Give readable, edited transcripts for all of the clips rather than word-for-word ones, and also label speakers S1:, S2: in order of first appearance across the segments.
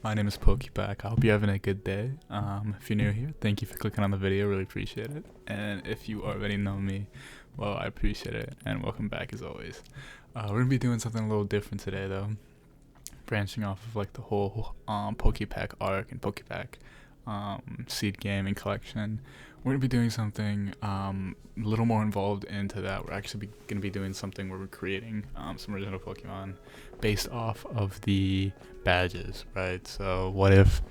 S1: My name is Poke-Pac. I hope you're having a good day. If you're new here, thank you for clicking on the video. Really appreciate it. And if you already know me, well, I appreciate it. And welcome back as always. We're gonna be doing something a little different today, though. Branching off of like the whole Poke-Pac Ark and Poke-Pac seed game and collection. We're gonna be doing something a little more involved into that. We're actually gonna be doing something where we're creating some original Pokemon based off of the badges, right? So what if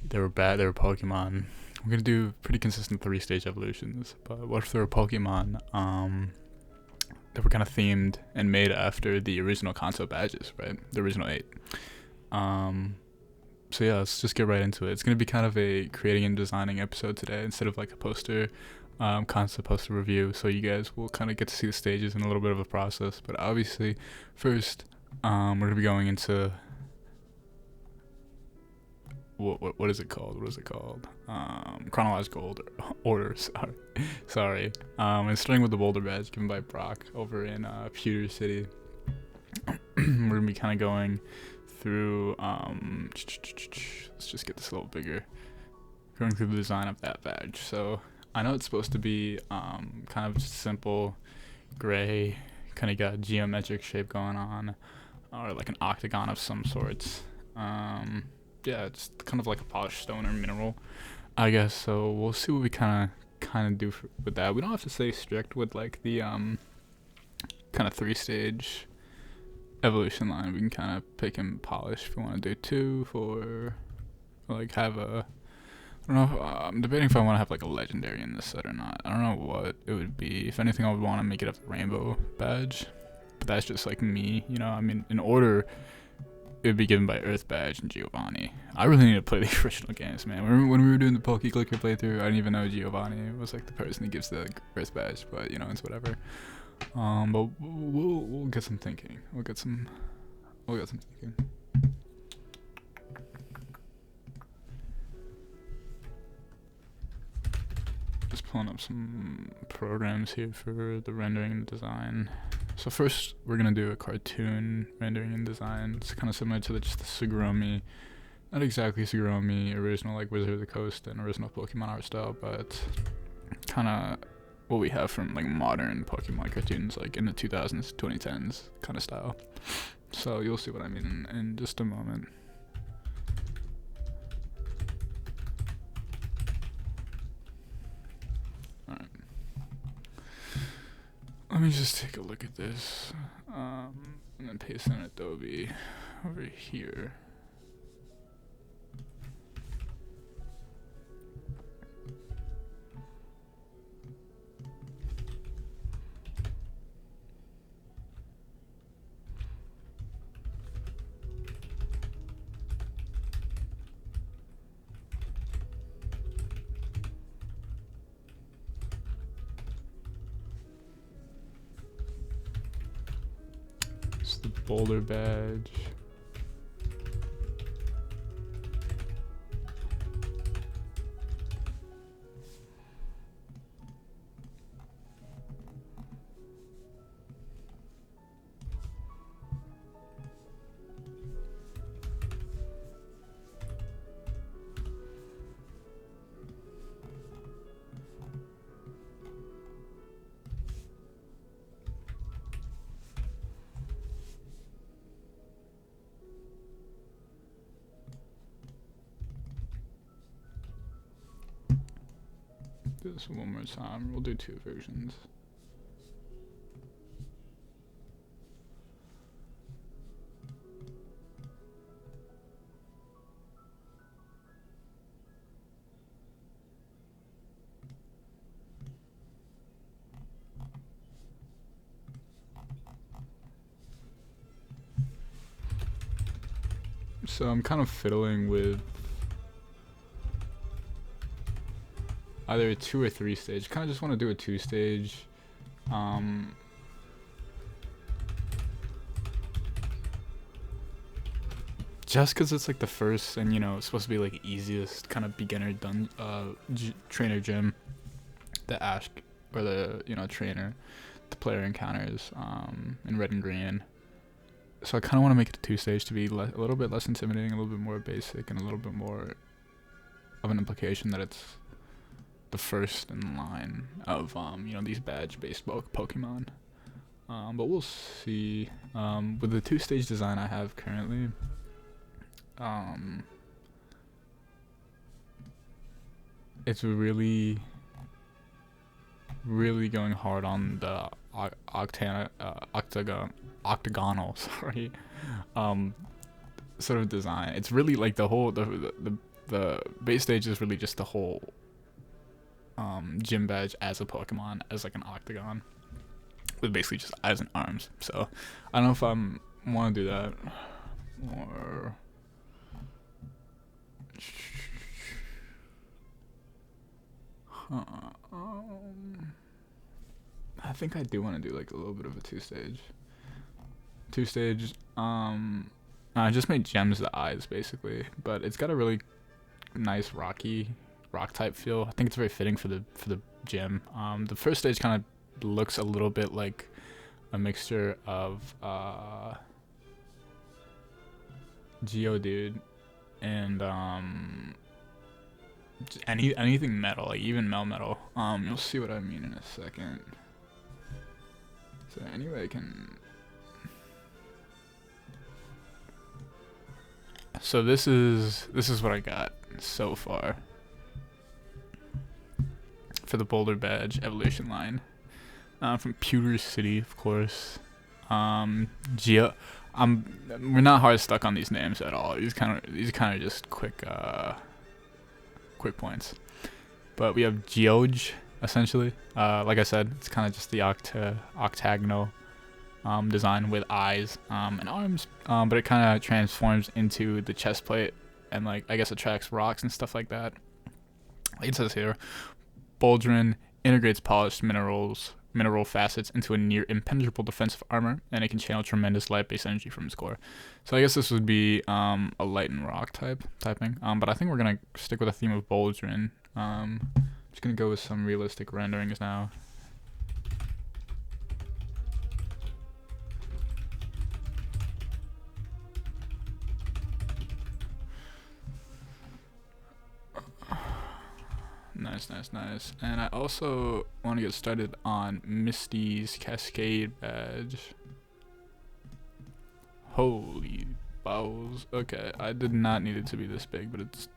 S1: they were Pokemon? We're gonna do pretty consistent 3-stage evolutions, but what if there were Pokemon that were kind of themed and made after the original Kanto badges, right? The original 8. So yeah, let's just get right into it. It's gonna be kind of a creating and designing episode today instead of like a poster, concept poster review. So you guys will kind of get to see the stages and a little bit of a process. But obviously, first, we're gonna be going into what is it called? What is it called? Chronological order. Sorry. And starting with the Boulder badge given by Brock over in Pewter City. We're gonna be kind of going through let's just get this a little bigger, going through the design of that badge. So I know it's supposed to be kind of just simple gray, kind of got geometric shape going on, or like an octagon of some sorts. Yeah, it's kind of like a polished stone or mineral, I guess. So we'll see what we kind of do with that. We don't have to stay strict with like the kind of 3-stage evolution line. We can kind of pick and polish if we want to do 2 for like have a, I don't know if, I'm debating if I want to have like a legendary in this set or not. I don't know what it would be. If anything, I would want to make it a rainbow badge, but that's just like me, you know. I mean, in order, it would be given by Earth Badge and Giovanni. I really need to play the original games, man. When we were doing the Poke-Clicker playthrough, I didn't even know Giovanni was like the person who gives the Earth Badge, but you know, it's whatever. But we'll get some thinking. We'll get some thinking. Just pulling up some programs here for the rendering and design. So first, we're gonna do a cartoon rendering and design. It's kind of similar to just the Sugurumi, not exactly Sugurumi original like Wizard of the Coast and original Pokemon art style, but kind of what we have from like modern Pokemon cartoons, like in the 2000s, 2010s kind of style. So you'll see what I mean in just a moment. Alright. Let me just take a look at this, and then paste in Adobe over here. It's the Boulder badge. Do this one more time. We'll do 2 versions. So I'm kind of fiddling with either a 2 or 3 stage. Kind of just want to do a 2-stage. Just because it's like the first, and you know, it's supposed to be like easiest kind of beginner trainer gym the Ash or the trainer the player encounters in Red and Green. So I kind of want to make it a 2-stage to be a little bit less intimidating, a little bit more basic, and a little bit more of an implication that it's the first in line of these badge-based Pokemon. But we'll see. With the 2-stage design I have currently, it's really going hard on the octagonal sort of design. It's really like the base stage is really just the whole gym badge as a Pokemon as like an octagon with basically just eyes and arms. So I don't know if I want to do that or I think I do want to do like a little bit of a 2-stage. I just made gems the eyes basically, but it's got a really nice rock type feel. I think it's very fitting for the gym. The first stage kind of looks a little bit like a mixture of Geodude and anything metal, like even Melmetal. You'll see what I mean in a second. So anyway, I can. So this is what I got so far for the Boulder Badge evolution line. From Pewter City, of course. We're not hard stuck on these names at all. These kind of just quick points. But we have Geoge, essentially. Like I said, it's kind of just the octagonal design with eyes and arms. But it kind of transforms into the chest plate and like I guess attracts rocks and stuff like that. Like it says here, Bouldrin integrates polished mineral facets into a near impenetrable defensive armor, and it can channel tremendous light-based energy from its core. So I guess this would be a light and rock typing. But I think we're gonna stick with the theme of Bouldrin. Just gonna go with some realistic renderings now. Nice. And I also want to get started on Misty's Cascade badge. Holy balls. Okay, I did not need it to be this big, but it's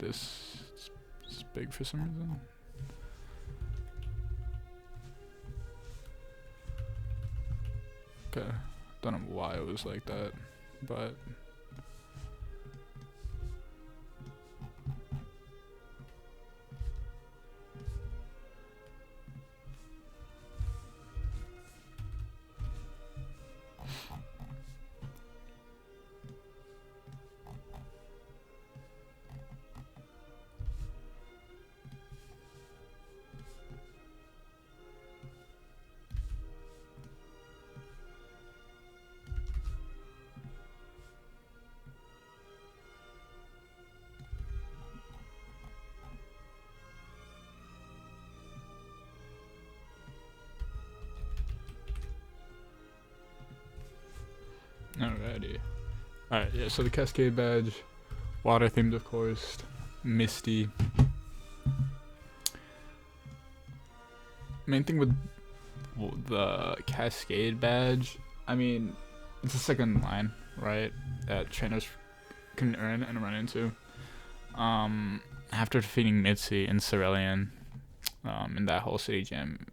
S1: big for some reason. Okay, don't know why it was like that, but alrighty. Alright, yeah, so the Cascade badge, water themed of course, Misty. Main thing with the Cascade badge, I mean, it's a second line, right, that trainers can earn and run into. After defeating Mitzi and Cerulean in that whole city gym,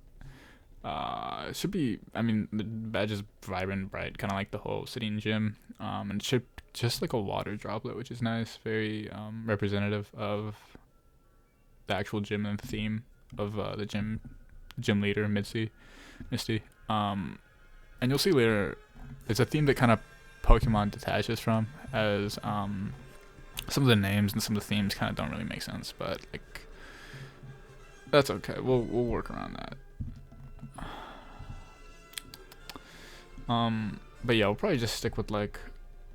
S1: it should be, I mean, the badge is vibrant and bright, kind of like the whole city and gym, and it should just like a water droplet, which is nice, very representative of the actual gym and theme of the gym leader, Misty. And you'll see later, it's a theme that kind of Pokemon detaches from, as some of the names and some of the themes kind of don't really make sense, but like, that's okay, we'll work around that. But yeah, we'll probably just stick with like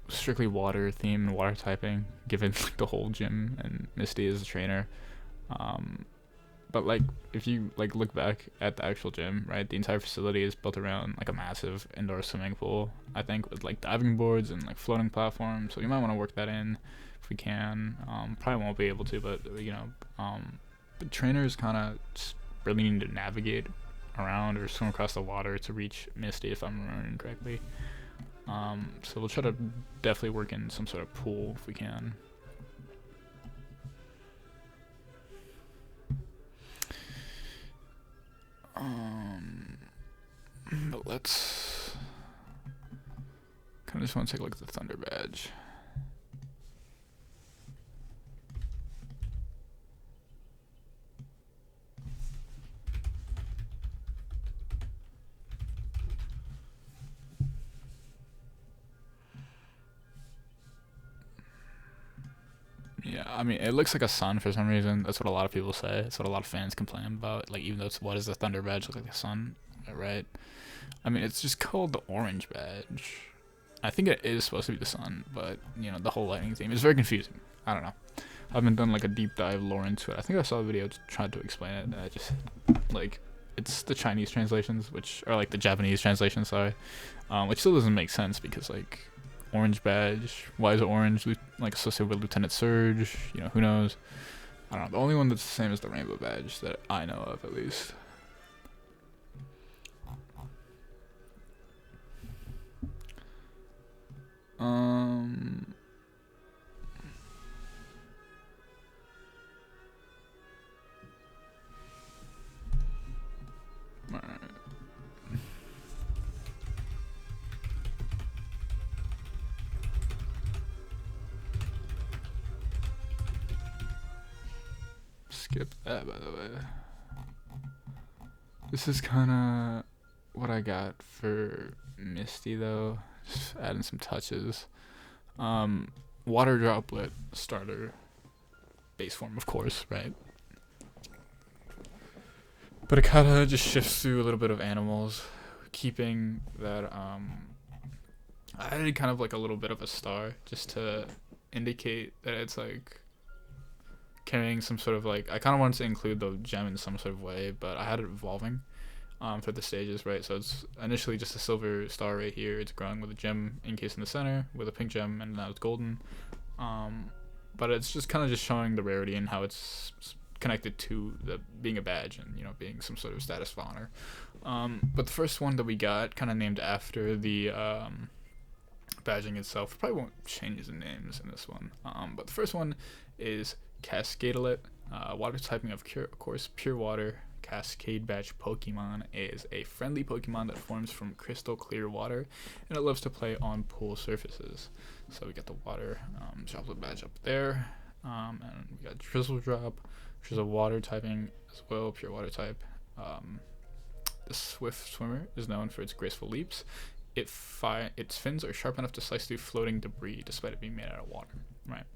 S1: strictly water theme and water typing, given like the whole gym and Misty as a trainer. But like, if you like look back at the actual gym, right, the entire facility is built around like a massive indoor swimming pool, I think, with like diving boards and like floating platforms. So you might want to work that in if we can. Probably won't be able to, but but trainers kind of really need to navigate around or swim across the water to reach Misty, if I'm remembering correctly. So we'll try to definitely work in some sort of pool if we can. But let's kind of just want to take a look at the Thunder Badge. Yeah, I mean, it looks like a sun for some reason. That's what a lot of people say. That's what a lot of fans complain about. Like, even though it's, what is the Thunder Badge look like a sun, right? I mean, it's just called the Orange Badge. I think it is supposed to be the sun, but, you know, the whole lightning theme is very confusing. I don't know. I haven't done, like, a deep dive lore into it. I think I saw a video trying to explain it, and I just, like, it's the Chinese translations, which are, like, the Japanese translations, sorry. Which still doesn't make sense, because, like, Orange Badge, why is it orange? Like, associated with Lieutenant Surge, you know, who knows? I don't know. The only one that's the same is the Rainbow Badge, that I know of, at least. Alright. Skip that, by the way. This is kind of what I got for Misty, though. Just adding some touches. Water droplet starter base form, of course, right? But it kind of just shifts through a little bit of animals, keeping that. I added kind of like a little bit of a star just to indicate that it's like carrying some sort of like, I kind of wanted to include the gem in some sort of way, but I had it evolving for the stages, right? So it's initially just a silver star right here. It's growing with a gem encased in the center with a pink gem, and now it's golden. But it's just kind of just showing the rarity and how it's connected to the being a badge and, you know, being some sort of status of honor. But the first one that we got, kind of named after the badging itself, probably won't change the names in this one. But the first one is Cascadelet. Water typing of course, pure water. Cascade Badge Pokemon is a friendly Pokemon that forms from crystal clear water, and it loves to play on pool surfaces. So we got the water droplet badge up there, and we got Drizzle Drop, which is a water typing as well, pure water type. The Swift Swimmer is known for its graceful leaps. Its fins are sharp enough to slice through floating debris despite it being made out of water. Right.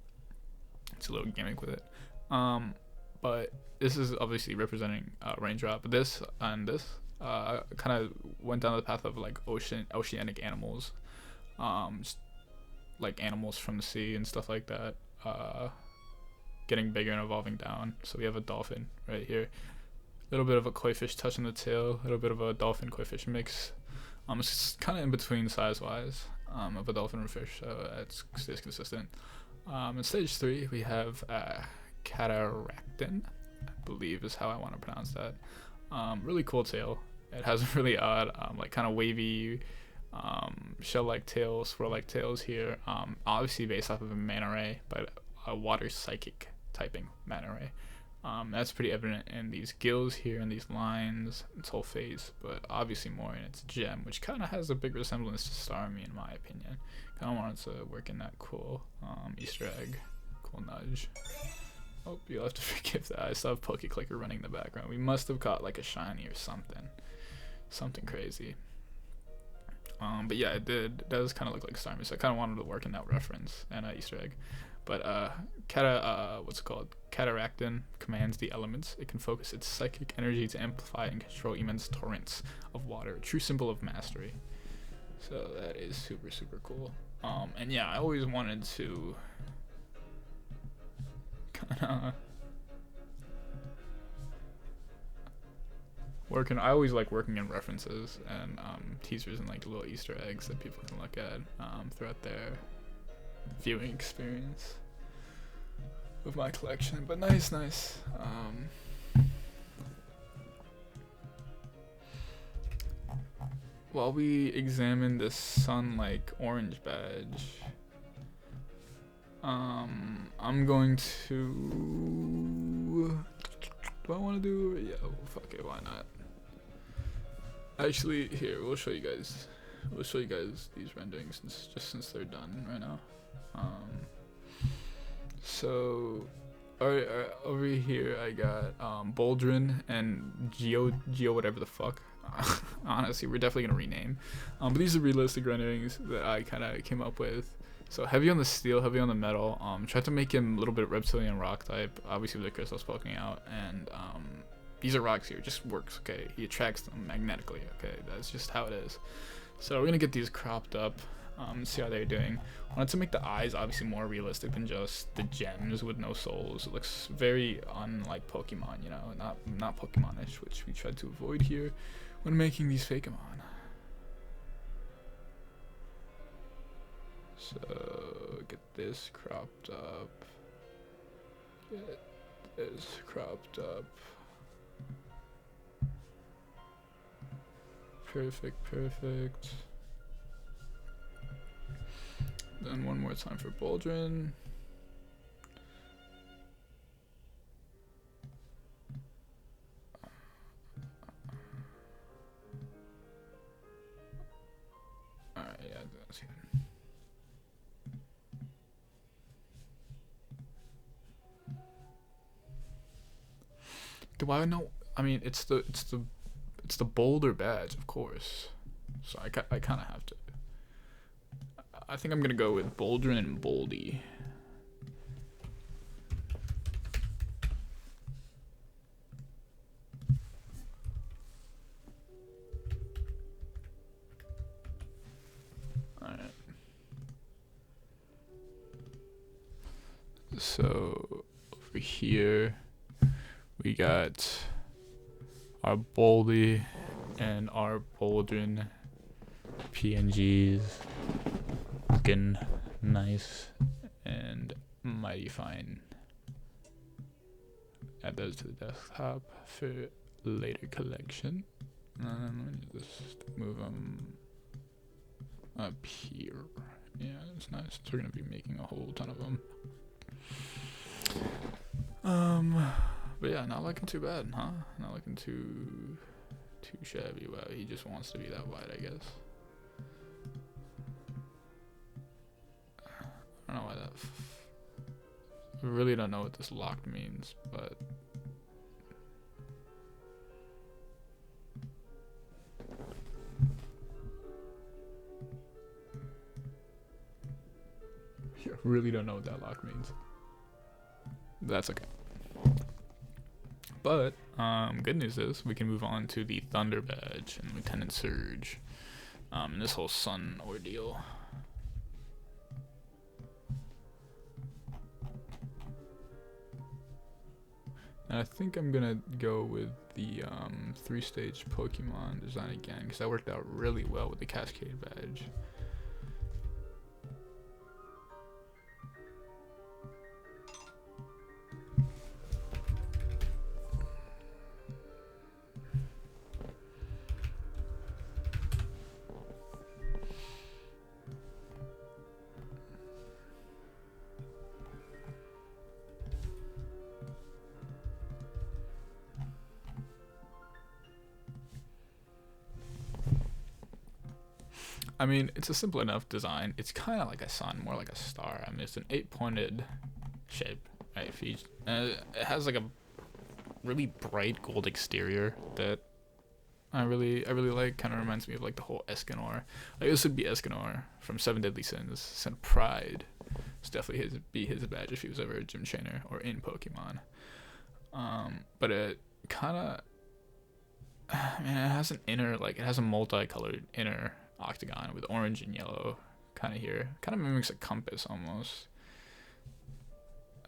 S1: It's a little gimmick with it. But this is obviously representing Raindrop. This and this kind of went down the path of like oceanic animals, just like animals from the sea and stuff like that, getting bigger and evolving down. So we have a dolphin right here, a little bit of a koi fish touch on the tail, a little bit of a dolphin koi fish mix. It's kind of in between size wise of a dolphin and a fish, so it stays consistent. In stage 3 we have Cataractin, I believe is how I want to pronounce that. Really cool tail. It has a really odd, like kind of wavy, shell-like tails, swirl-like tails here. Obviously based off of a manta ray, but a water psychic typing manta ray. That's pretty evident in these gills here and these lines, its whole face, but obviously more in its gem, which kind of has a big resemblance to Starmie in my opinion. Kind of wanted to work in that cool Easter egg, cool nudge. Oh, you'll have to forgive that. I still have Poke-Clicker running in the background. We must have caught like a shiny or something crazy. But yeah, it does kind of look like Starmie, so I kind of wanted to work in that reference and Easter egg. But Cataractin commands the elements. It can focus its psychic energy to amplify and control immense torrents of water, a true symbol of mastery. So that is super, super cool. And yeah, I always wanted to kind of I always like working in references and teasers and like little Easter eggs that people can look at throughout their viewing experience of my collection. But nice. While we examine this sun-like orange badge, I'm going to. Do I want to do? Yeah, fuck it. Why not? Actually, here we'll show you guys. We'll show you guys these renderings since they're done right now. So, alright, over here I got Boldrin and Geo whatever the fuck. Honestly, we're definitely gonna rename. But these are realistic renderings that I kind of came up with. So heavy on the steel, heavy on the metal. Tried to make him a little bit reptilian rock type, obviously with the crystals poking out, and these are rocks here. It just works, okay? He attracts them magnetically, okay? That's just how it is. So we're gonna get these cropped up, see how they're doing. Wanted to make the eyes obviously more realistic than just the gems with no souls. It looks very unlike Pokemon, you know, not Pokemonish, which we tried to avoid here when making these Fakemon. So get this cropped up. Get this cropped up. Perfect. Then one more time for Boldrin. Alright, yeah, that's good. Do I know? I mean, it's the Boulder badge, of course. So I kind of have to. I think I'm gonna go with Boldrin and Boldy. All right. So over here we got our Boldy and our Boldrin PNGs. Looking nice and mighty fine. Add those to the desktop for later collection. Let me just move them up here. Yeah, it's nice. We're gonna be making a whole ton of them. But yeah, not looking too bad, huh? Not looking too shabby. Wow, he just wants to be that wide, I guess. I don't know why that. I really don't know what this locked means, but. I really don't know what that lock means. That's okay. But good news is we can move on to the Thunder badge and Lieutenant Surge, and this whole sun ordeal. And I think I'm gonna go with the 3-stage Pokemon design again, because that worked out really well with the Cascade badge. I mean, it's a simple enough design. It's kind of like a sun, more like a star. I mean, it's an 8-pointed shape, right? It has like a really bright gold exterior that I really like. Kind of reminds me of like the whole Escanor. Like this would be Escanor from Seven Deadly Sins. Sin of Pride. It's definitely his badge if he was ever a gym trainer or in Pokemon. But it kind of, I mean, it has an inner, like it has a multicolored inner octagon with orange and yellow kind of here. Kind of mimics a compass almost.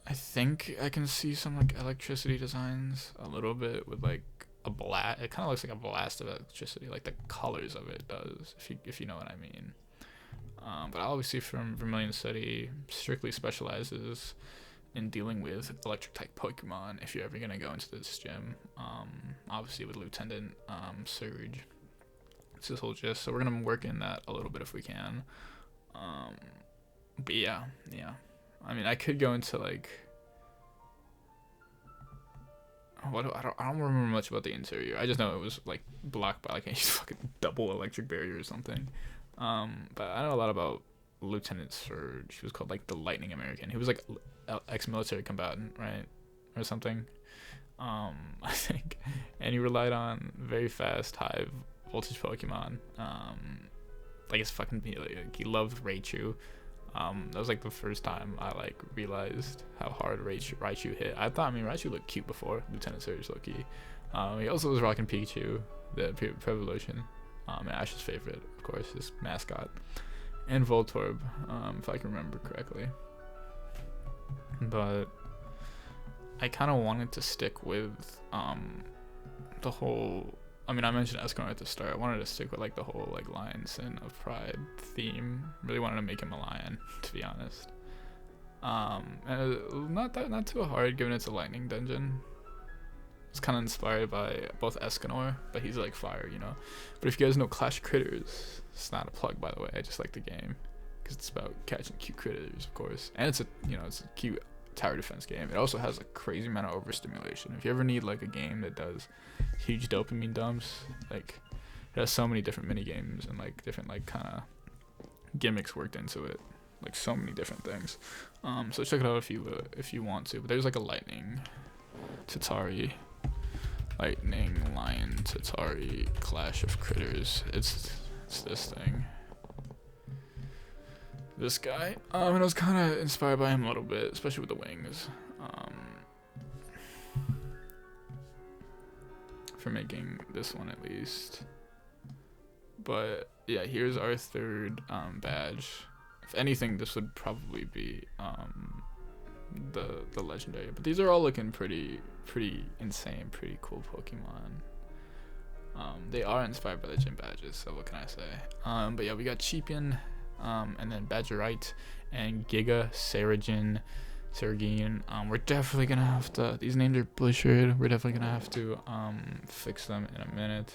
S1: I think I can see some like electricity designs a little bit with like a blast. It kind of looks like a blast of electricity, like the colors of it does, if you know what I mean. But obviously from Vermilion City strictly specializes in dealing with electric type Pokemon if you're ever gonna go into this gym. Obviously with Lieutenant Surge. It's this whole gist. So we're gonna work in that a little bit if we can. But yeah. I mean, I could go into like I don't remember much about the interior. I just know it was like blocked by like a fucking double electric barrier or something. But I know a lot about Lieutenant Surge. He was called like the Lightning American. He was like ex-military combatant, right, or something. I think, and he relied on very fast, high voltage Pokemon. Like his fucking like he loved Raichu. That was like the first time I like realized how hard Raichu hit. I mean Raichu looked cute before Lieutenant Surge low-key. He also was rocking Pikachu, the Prevolution. Ash's favorite, of course, his mascot, and Voltorb, if I can remember correctly. But I kind of wanted to stick with the whole. I mean, I mentioned Escort at the start. I wanted to stick with like the whole like Lion Sin of Pride theme. Really wanted to make him a lion, to be honest. And not too hard given it's a lightning dungeon. It's kind of inspired by both Escanor, but he's like fire, you know. But if you guys know Clash Critters, it's not a plug by the way. I just like the game because it's about catching cute critters, of course, and it's a cute tower defense game. It also has a crazy amount of overstimulation. If you ever need like a game that does huge dopamine dumps, like it has so many different mini games and like different like kind of gimmicks worked into it, like so many different things. So check it out if you want to. But there's like a lightning Tatari. Lightning, Lion, Tatari, Clash of Critters. It's this thing. This guy. And I was kind of inspired by him a little bit, especially with the wings. For making this one at least. But yeah, here's our third badge. If anything, this would probably be the legendary. But these are all looking pretty insane, pretty cool Pokemon. They are inspired by the gym badges, so what can I say? But yeah, we got Cheepian, and then Badgerite, and Giga, Saragin, we're definitely gonna have to, these names are butchered, we're definitely gonna have to fix them in a minute.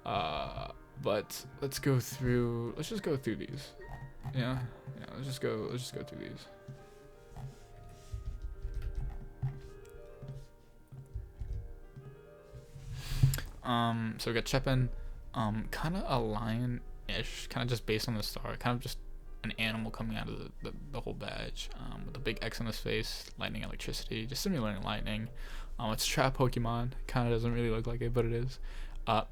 S1: But let's just go through these. Yeah, let's just go through these. So we got Chepin, kind of a lion-ish, kind of just based on the star, kind of just an animal coming out of the whole badge, with a big X on his face, lightning, electricity, just simulating lightning. It's a trap Pokemon, kind of doesn't really look like it, but it is.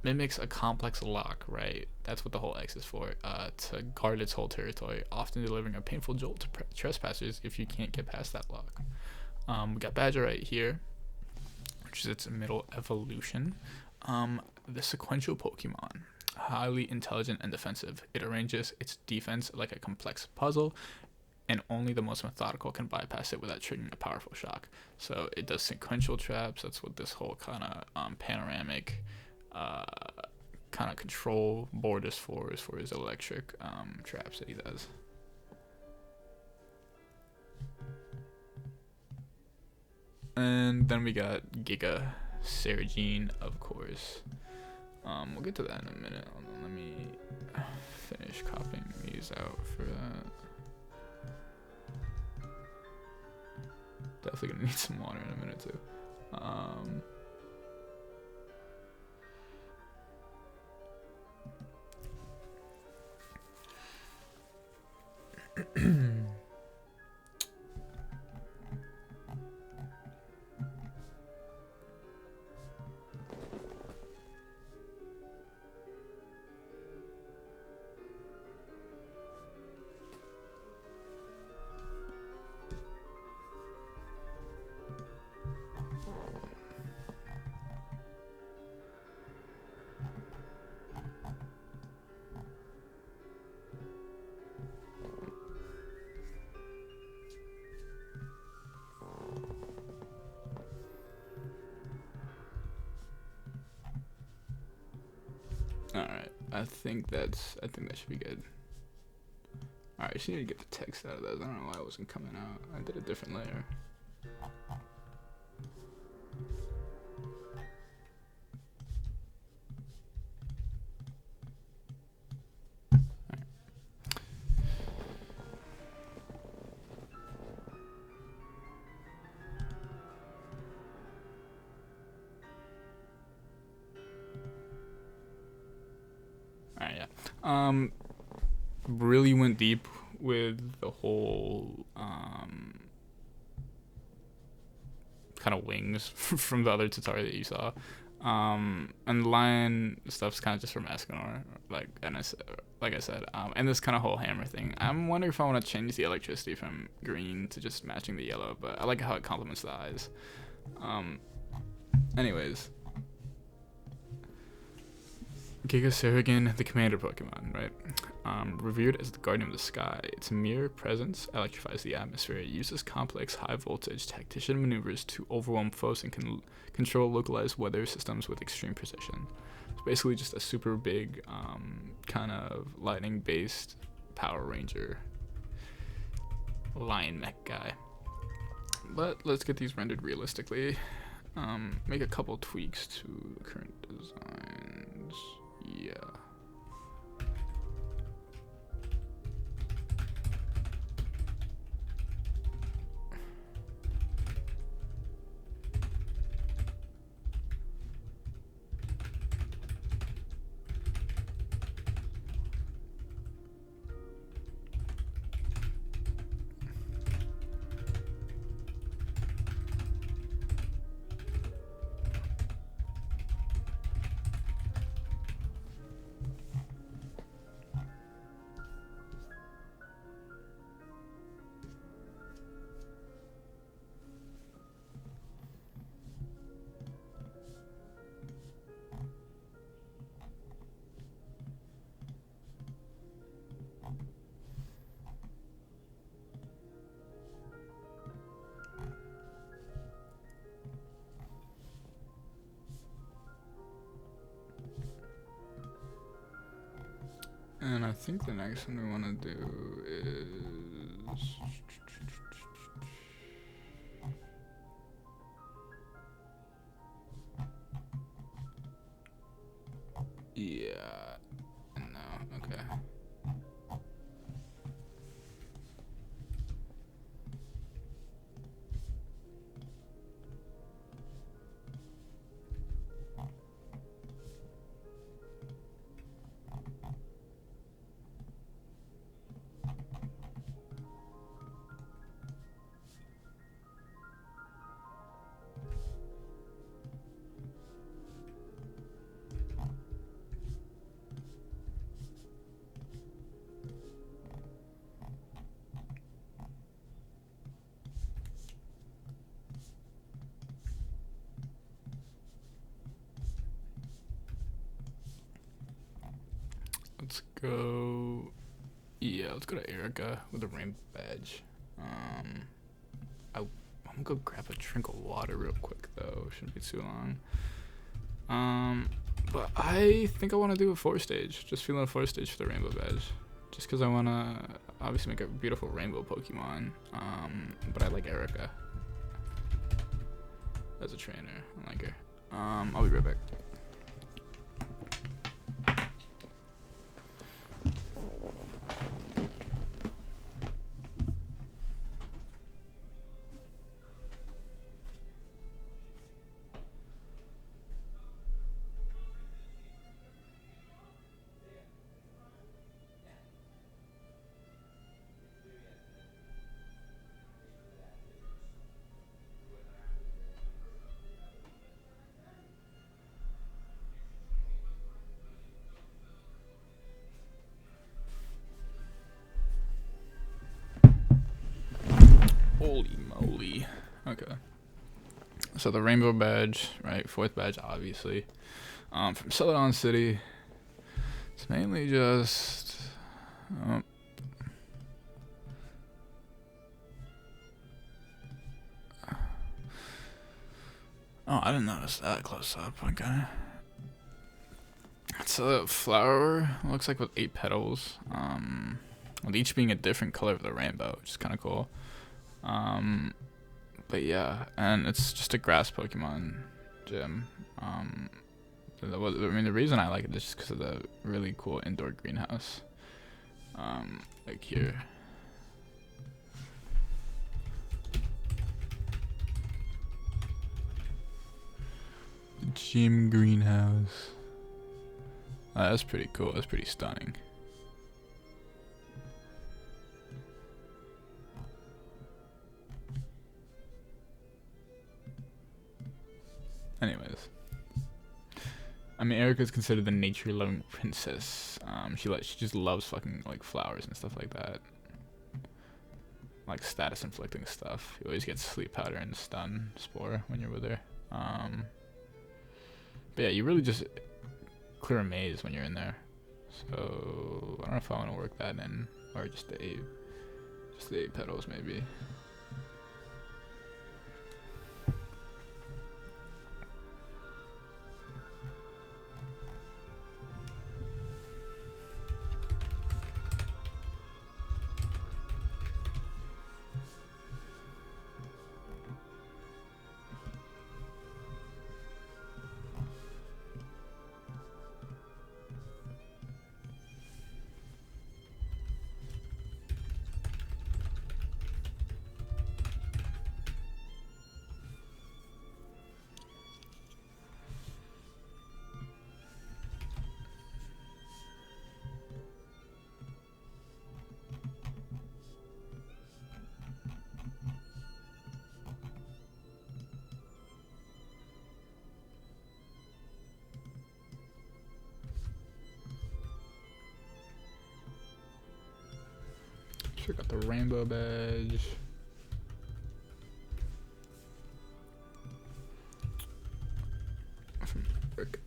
S1: Mimics a complex lock, right? That's what the whole X is for, to guard its whole territory, often delivering a painful jolt to trespassers if you can't get past that lock. We got Badger right here, which is its middle evolution. The sequential Pokemon, highly intelligent and defensive. It arranges its defense like a complex puzzle, and only the most methodical can bypass it without triggering a powerful shock. So it does sequential traps. That's what this whole kind of panoramic kind of control board is for his electric traps that he does. And then we got Giga Saragin, of course. We'll get to that in a minute. Hold on, let me finish copying these out for that. Definitely gonna need some water in a minute too. think that should be good. Alright, just need to get the text out of that. I don't know why it wasn't coming out. I did a different layer. Alright, yeah. Really went deep with the whole kind of wings from the other tutorial that you saw. And the lion stuff's kind of just from Escanor, like I said, and this kind of whole hammer thing. I'm wondering if I want to change the electricity from green to just matching the yellow, but I like how it complements the eyes. Anyways, Giga Surigan, the commander Pokemon, right? Revered as the guardian of the sky, its mere presence electrifies the atmosphere. It uses complex, high-voltage tactician maneuvers to overwhelm foes and can control localized weather systems with extreme precision. It's basically just a super big, kind of lightning-based Power Ranger lion mech guy. But let's get these rendered realistically. Make a couple tweaks to the current designs. Yeah. And I think the next one we want to do is... Yeah. No, okay. Let's go. Yeah, let's go to Erica with a rainbow badge. I'm gonna go grab a drink of water real quick though. Shouldn't be too long. But I think I want to do a 4-stage. Just feeling a 4-stage for the rainbow badge. Just because I want to obviously make a beautiful rainbow Pokemon. But I like Erica as a trainer. I like her. I'll be right back. Holy moly. Okay. So the rainbow badge, right? 4th badge, obviously. From Celadon City. It's mainly just... oh, I didn't notice that close up. Okay. It's a flower. Looks like with 8 petals. With each being a different color of the rainbow, which is kind of cool. But yeah, and it's just a grass Pokemon gym. The reason I like it is just because of the really cool indoor greenhouse. Like here. The gym greenhouse. That's pretty cool. That's pretty stunning. Anyways, I mean, Erica's considered the nature-loving princess. She just loves fucking like flowers and stuff like that, like status-inflicting stuff. You always get sleep powder and stun spore when you're with her. But yeah, you really just clear a maze when you're in there. So I don't know if I want to work that in, or just the 8 petals maybe. Check out the rainbow badge. Frick.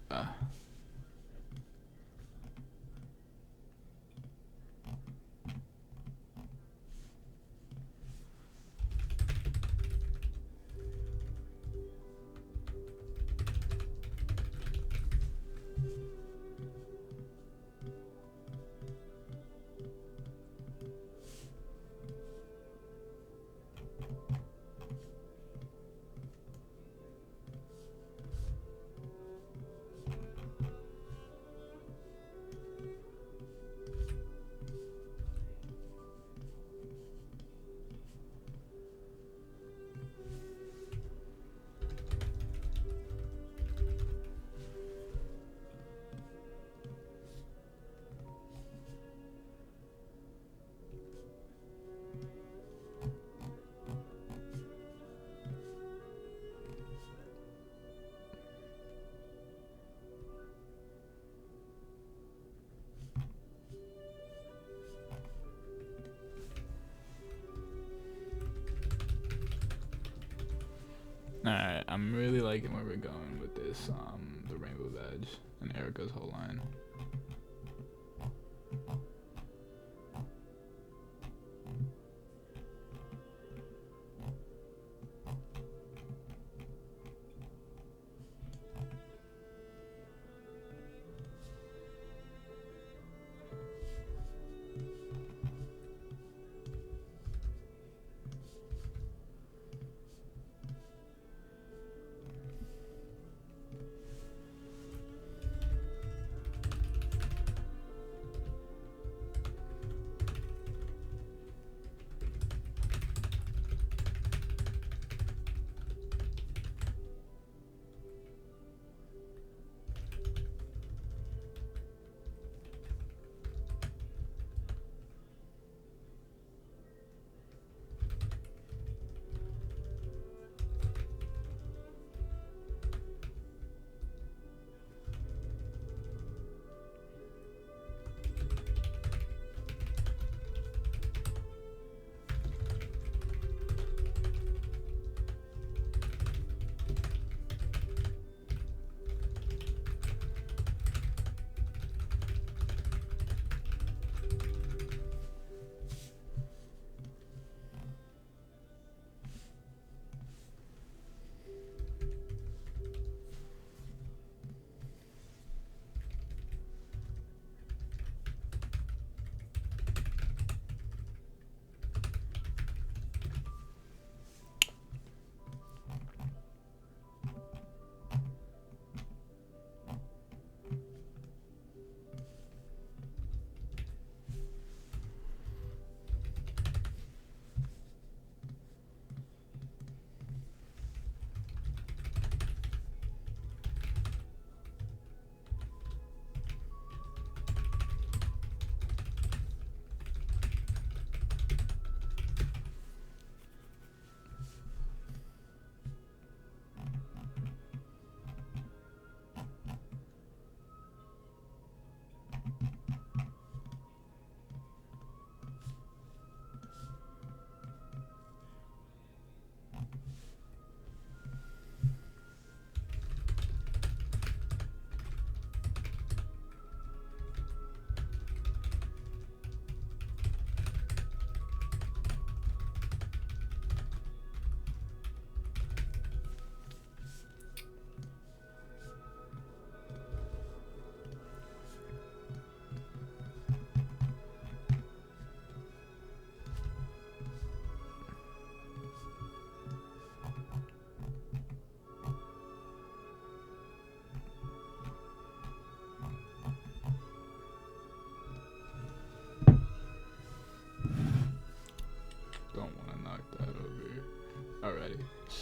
S1: Alright, I'm really liking where we're going with this, the rainbow badge and Erica's whole line.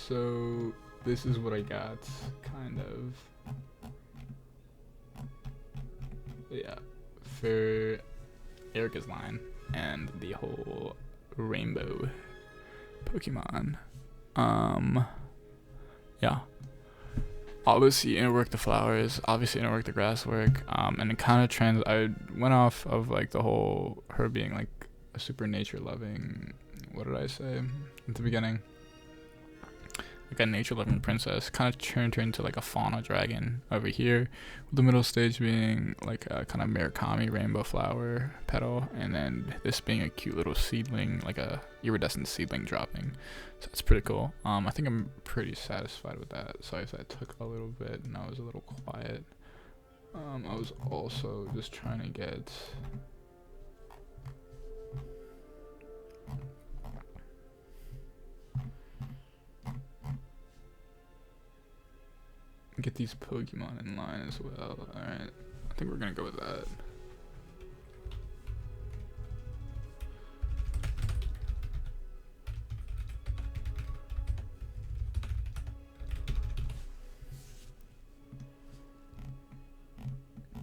S1: So this is what I got, kind of. Yeah, for Erica's line and the whole rainbow Pokemon. Yeah. Obviously interwork the flowers, obviously interwork the grass work, and it kind of I went off of like the whole her being like a super nature loving, what did I say at the beginning? Like a nature loving princess, kind of turned her into like a fauna dragon over here, with the middle stage being like a kind of Murakami rainbow flower petal, and then this being a cute little seedling, like a iridescent seedling dropping. So that's pretty cool. I think I'm pretty satisfied with that. Sorry if that took a little bit and I was a little quiet. I was also just trying to get these Pokemon in line as well. Alright, I think we're gonna go with that.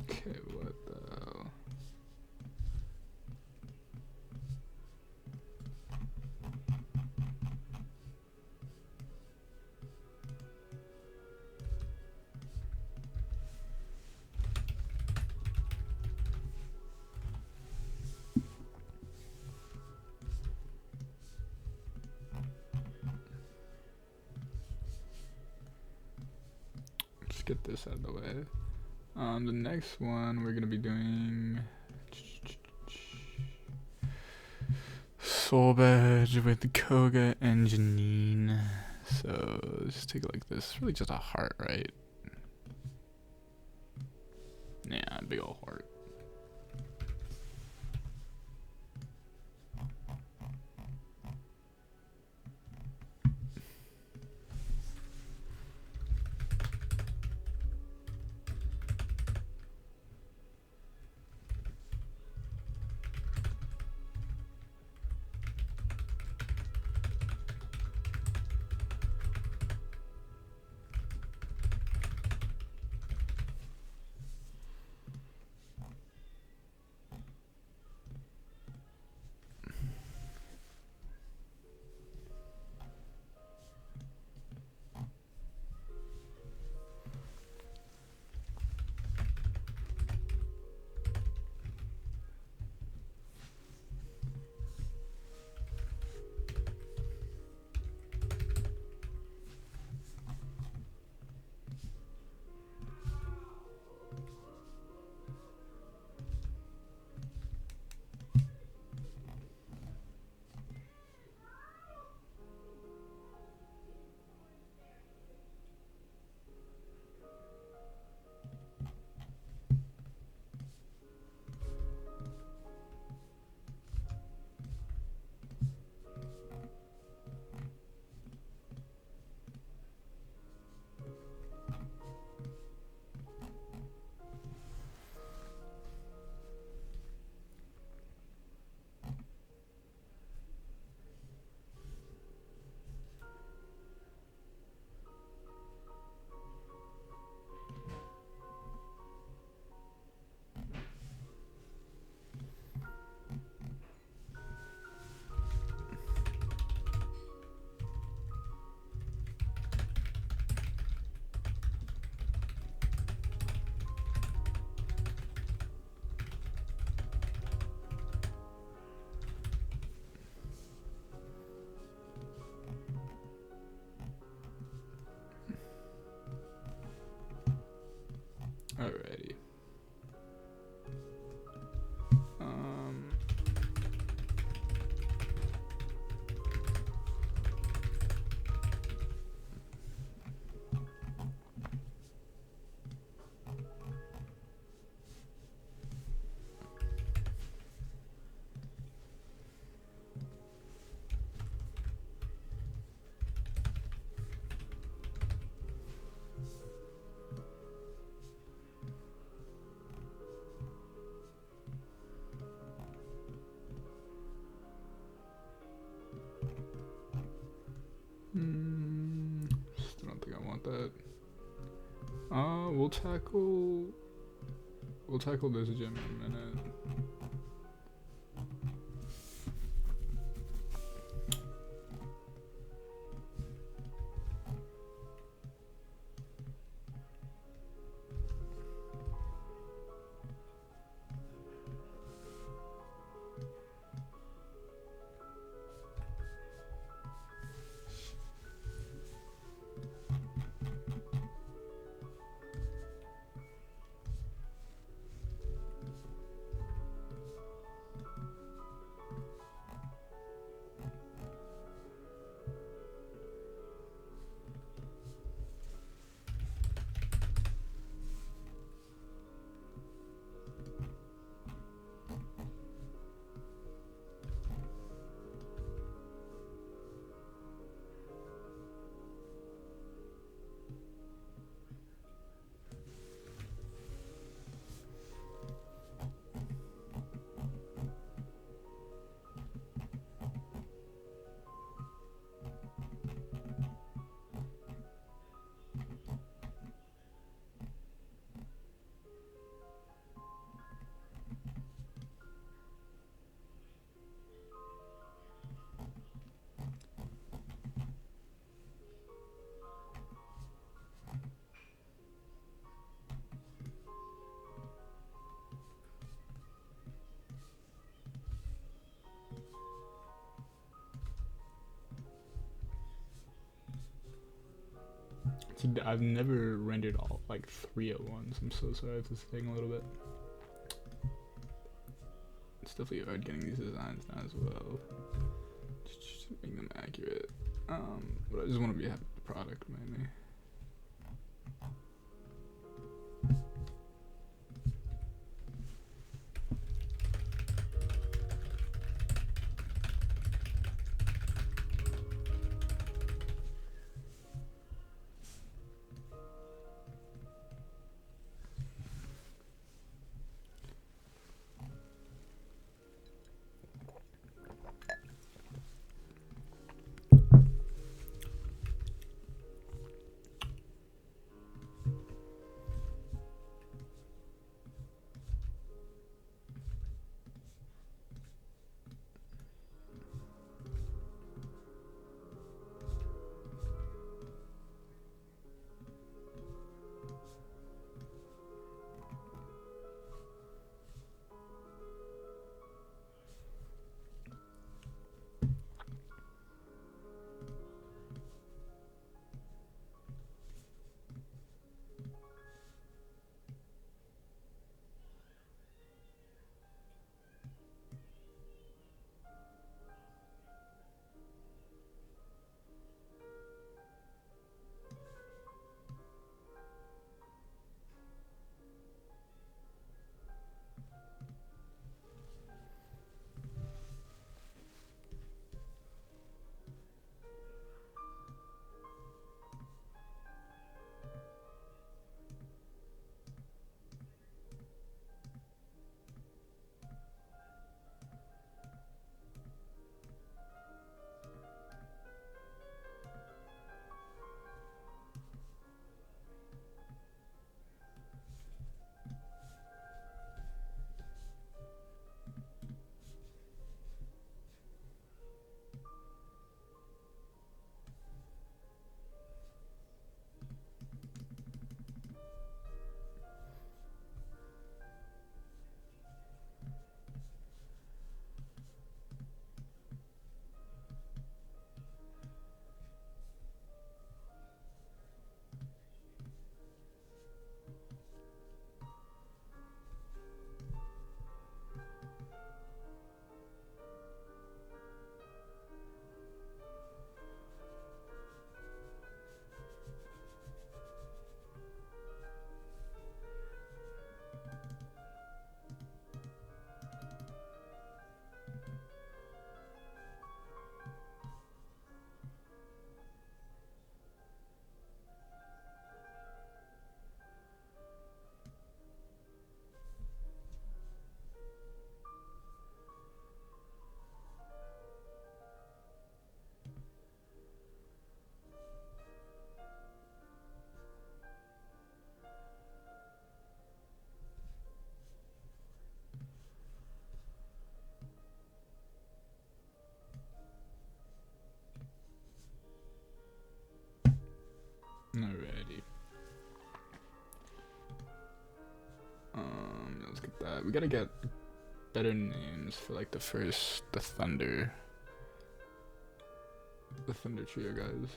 S1: Okay, what the hell? Let's get this out of the way. The next one we're gonna be doing Soul Badge with Koga and Janine. So just take it like this. It's really just a heart, right? Yeah, big ol' heart. about that. We'll tackle this gym in a minute. I've never rendered all like 3 at once. I'm so sorry if this is taking a little bit. It's definitely hard getting these designs down as well. Just to make them accurate. But I just want to be happy with the product mainly. Alrighty. Let's get that. We gotta get better names for like the thunder trio guys.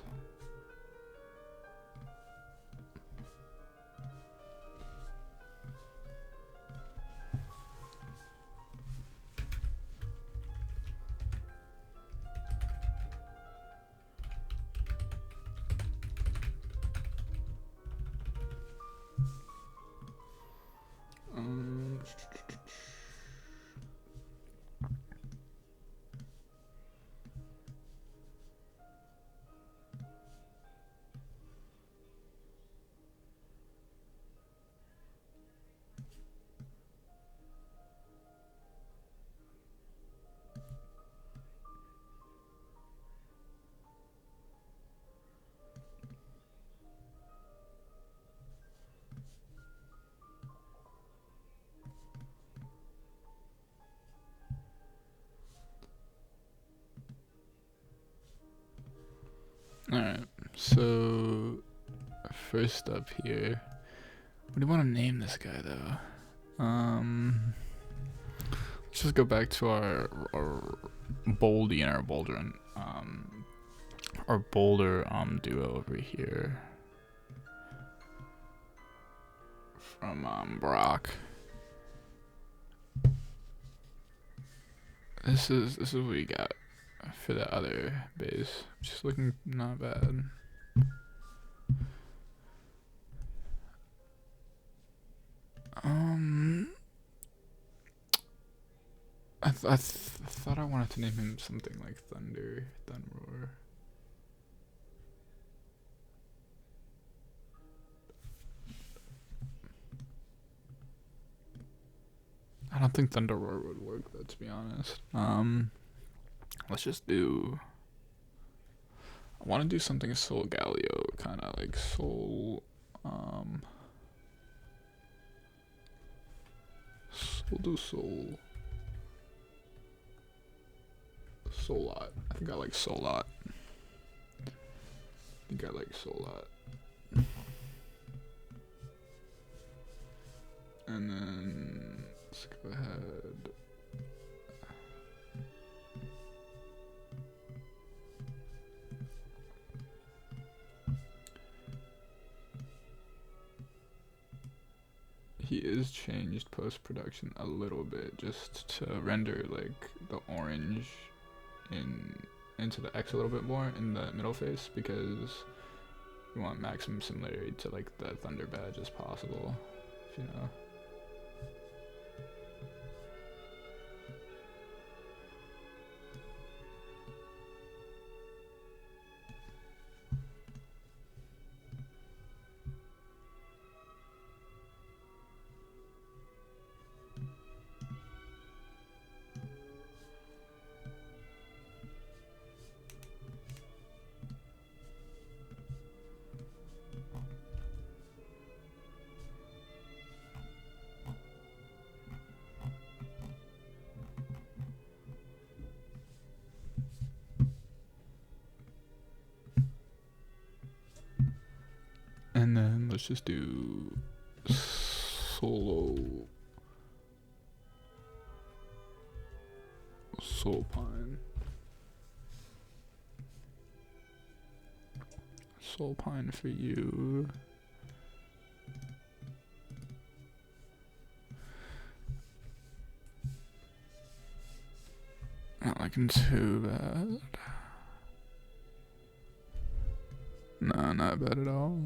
S1: Alright, so first up here, what do you want to name this guy though? Let's just go back to our Boldy and our Boulder duo over here from Brock. This is what we got for the other base, which is looking not bad. I thought I wanted to name him something like Thunroar. I don't think Thunderroar would work though, to be honest. Let's just do. I want to do something Soul Galio, kind of like Soul. We'll do Soul. Solot. I think I like Solot. And then let's go ahead. He is changed post-production a little bit just to render like the orange into the X a little bit more in the middle face, because we want maximum similarity to like the Thunder badge as possible, if you know. And then let's just do Soul Pine. Soul Pine for you. Not looking too bad. No, not bad at all.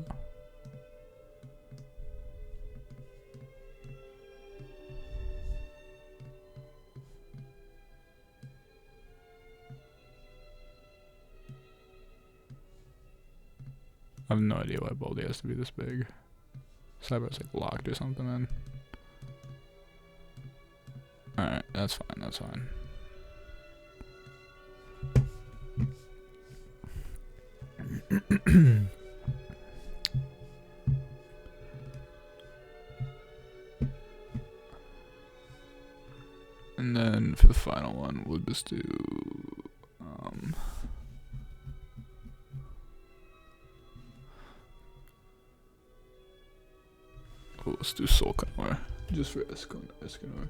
S1: I have no idea why Baldy has to be this big. Cyber's like locked or something, man. Alright, that's fine. And then for the final one, we'll just do Oh, let's do Solcanor. Just for Escanor.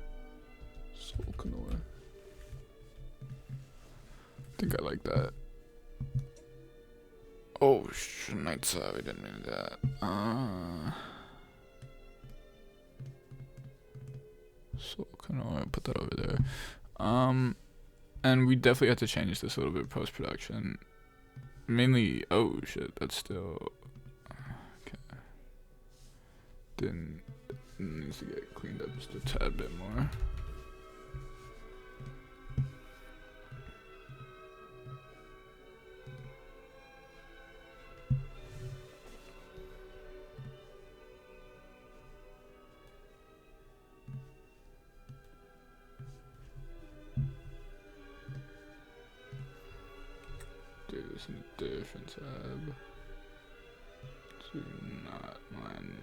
S1: Solcanor. I think I like that. Oh, Night we didn't mean that. Solcanor, put that over there. And we definitely have to change this a little bit post-production. Mainly, oh shit, that's still, okay. Then needs to get cleaned up just a tad bit more. Do this in a different tab. Do not mind me.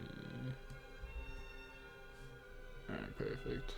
S1: Alright, perfect.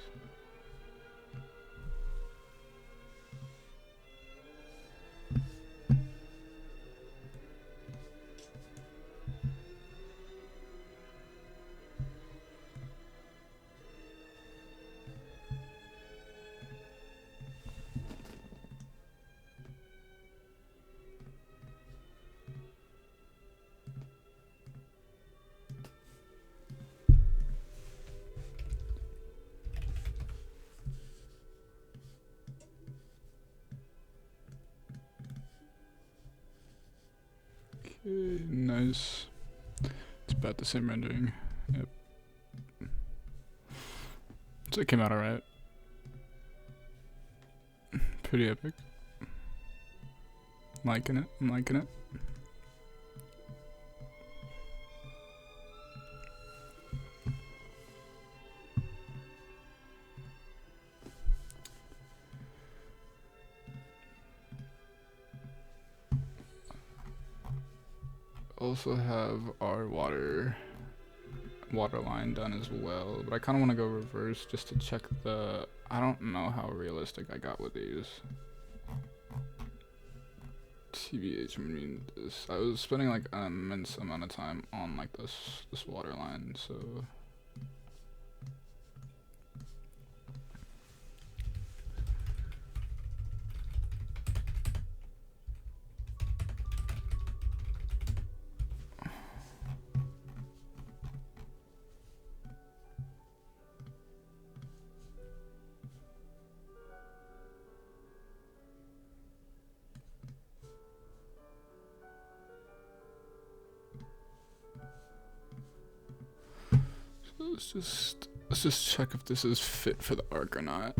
S1: Okay, nice. It's about the same rendering. Yep. So it came out alright. Pretty epic. I'm liking it. I'm liking it. Also have our water line done as well, but I kind of want to go reverse just to check the, I don't know how realistic I got with these. TBH, I mean, this, I was spending like an immense amount of time on like this water line, so. Let's just check if this is fit for the arc or not.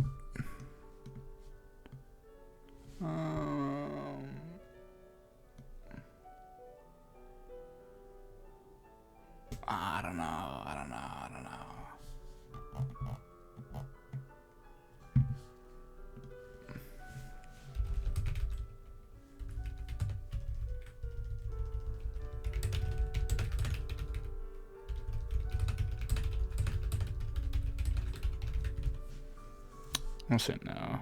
S1: I don't know. I'll say no.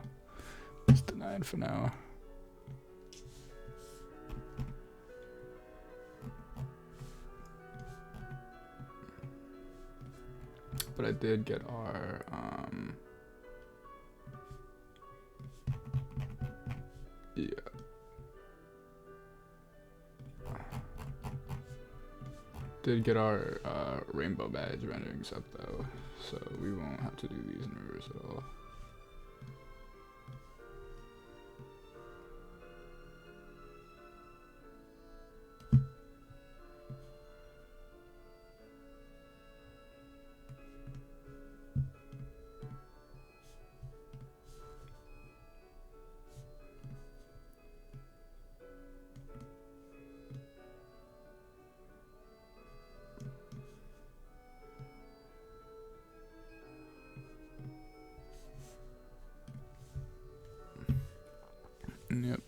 S1: It's denied for now. But I did get our yeah. Did get our rainbow badge renderings up though, so we won't have to do these in reverse at all.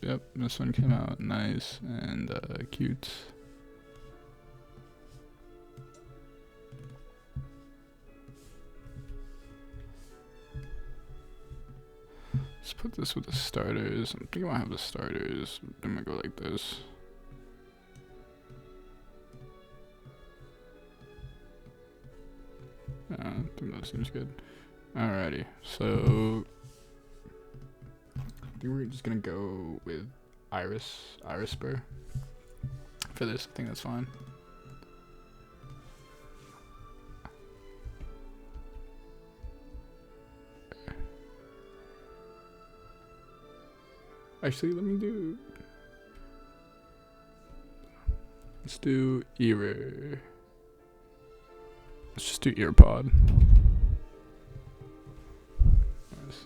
S1: Yep, this one came out nice and cute. Let's put this with the starters. I think I might have the starters. I'm gonna go like this. That seems good. Alrighty, so I think we're just gonna go with Iris Spur for this. I think that's fine. Actually, let's do ear. Let's just do earpod. Nice.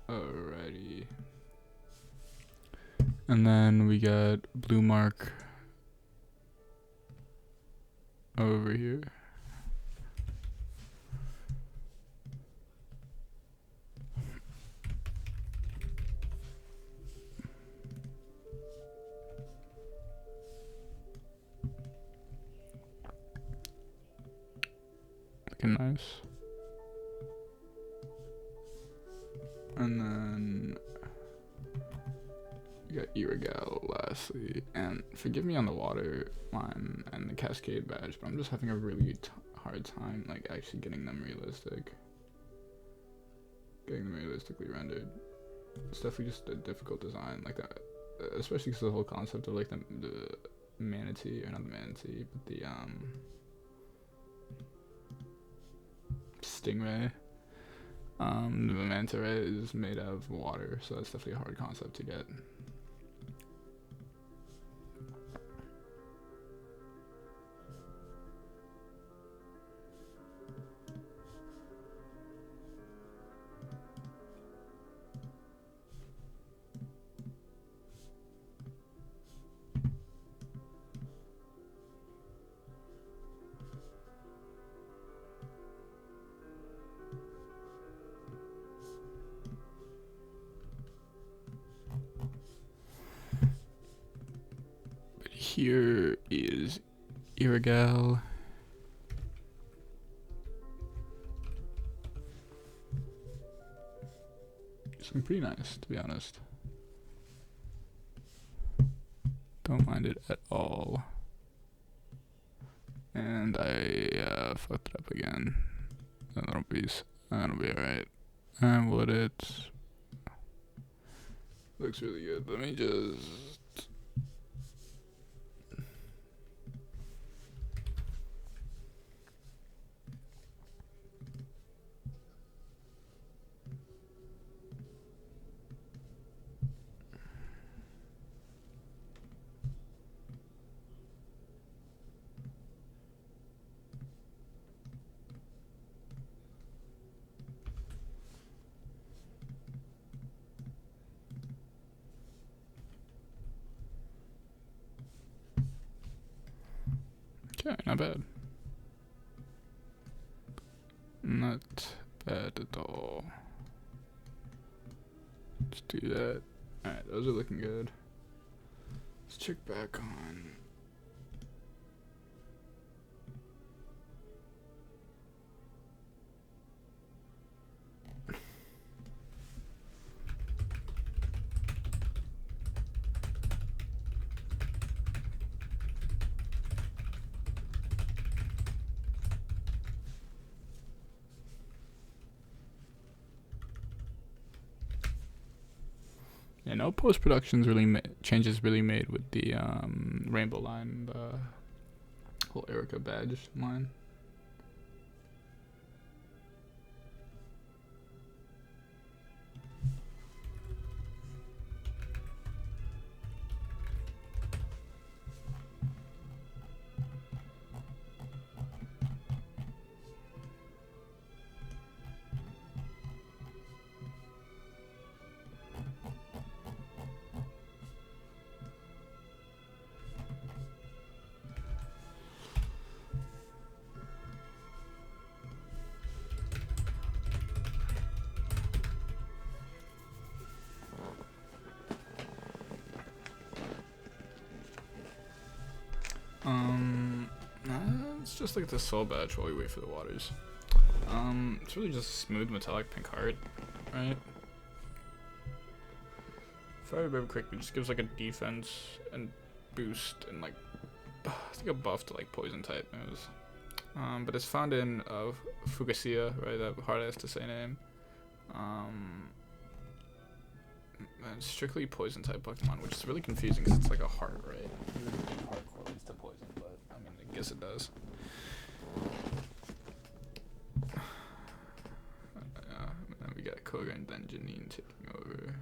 S1: Alrighty. And then we got blue mark over here. Looking nice. And then we got Irigal lastly. And forgive me on the water line and the Cascade badge, but I'm just having a really hard time like actually getting them realistic. Getting them realistically rendered. It's definitely just a difficult design like that. Especially because the whole concept of like the manatee, or not the manatee, but the stingray. The manta ray is made out of water, so that's definitely a hard concept to get. Here is Irigal. It's looking pretty nice, to be honest. Don't mind it at all. And I fucked it up again. That'll be alright. And what it looks really good. Let me just. Okay, not bad. Not bad at all. Let's do that. Alright, those are looking good. Let's check back on. Yeah, no post-production's really changes really made with the rainbow line, the whole Erica badge line. Let's just look at the soul badge while we wait for the waters. It's really just smooth metallic pink heart, right? Fire very quickly just gives like a defense and boost and like it's like a buff to like poison type moves. But it's found in Fugacia, right? That hard ass to say name. And strictly poison type Pokemon, which is really confusing because it's like a heart, right? You would think heart correlates to poison, but I mean, I guess it does. And then we got Koga and then Janine taking over.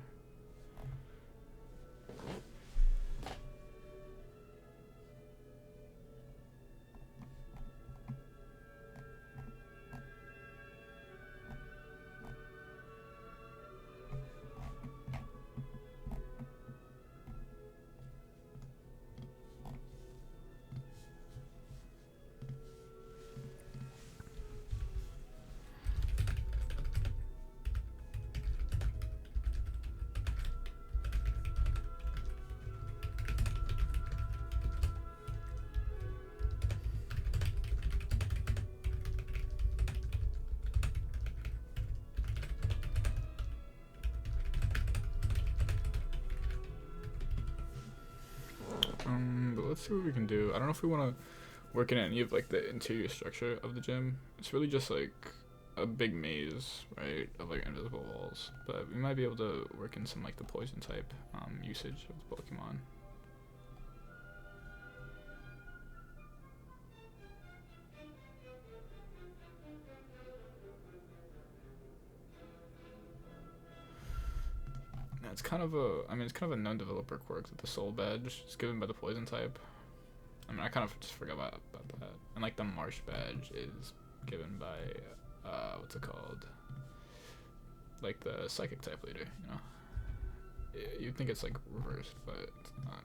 S1: But let's see what we can do. I don't know if we want to work in any of like the interior structure of the gym. It's really just like a big maze, right, of like invisible walls. But we might be able to work in some like the poison type usage of the Pokemon. It's kind of a, I mean, it's kind of a known developer quirk that the soul badge is given by the poison type. I mean, I kind of just forgot about that. And like the marsh badge is given by, what's it called? Like the psychic type leader, you know? You'd think it's like reversed, but it's not.